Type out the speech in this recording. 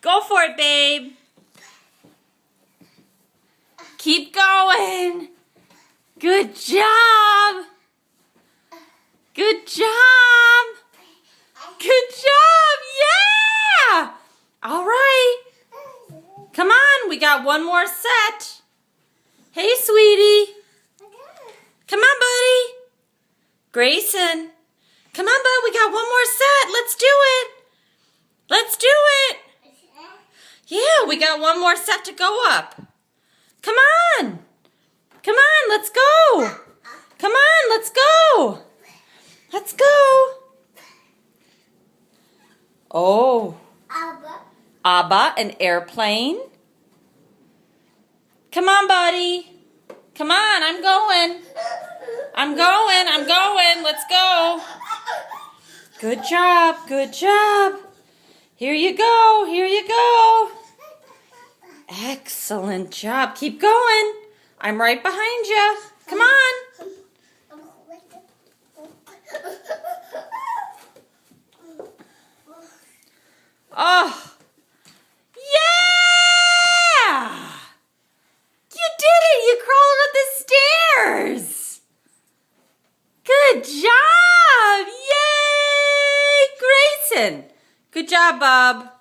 Go for it, babe. Keep going. Good job. Good job. Good job. Yeah. All right. Come on. We got one more set. Hey, sweetie. Come on, buddy. Grayson. Come on, bud. We got one more set. Let's do it. Let's do it. Yeah, we got one more set to go up. Come on. Come on, let's go. Come on, let's go. Let's go. Oh. Abba, an airplane. Come on, buddy. Come on, I'm going. I'm going, I'm going. Let's go. Good job, good job. Here you go, here you go. Excellent job. Keep going. I'm right behind you. Come on. Oh. Yeah! You did it. You crawled up the stairs. Good job. Yay, Grayson. Good job, Bob.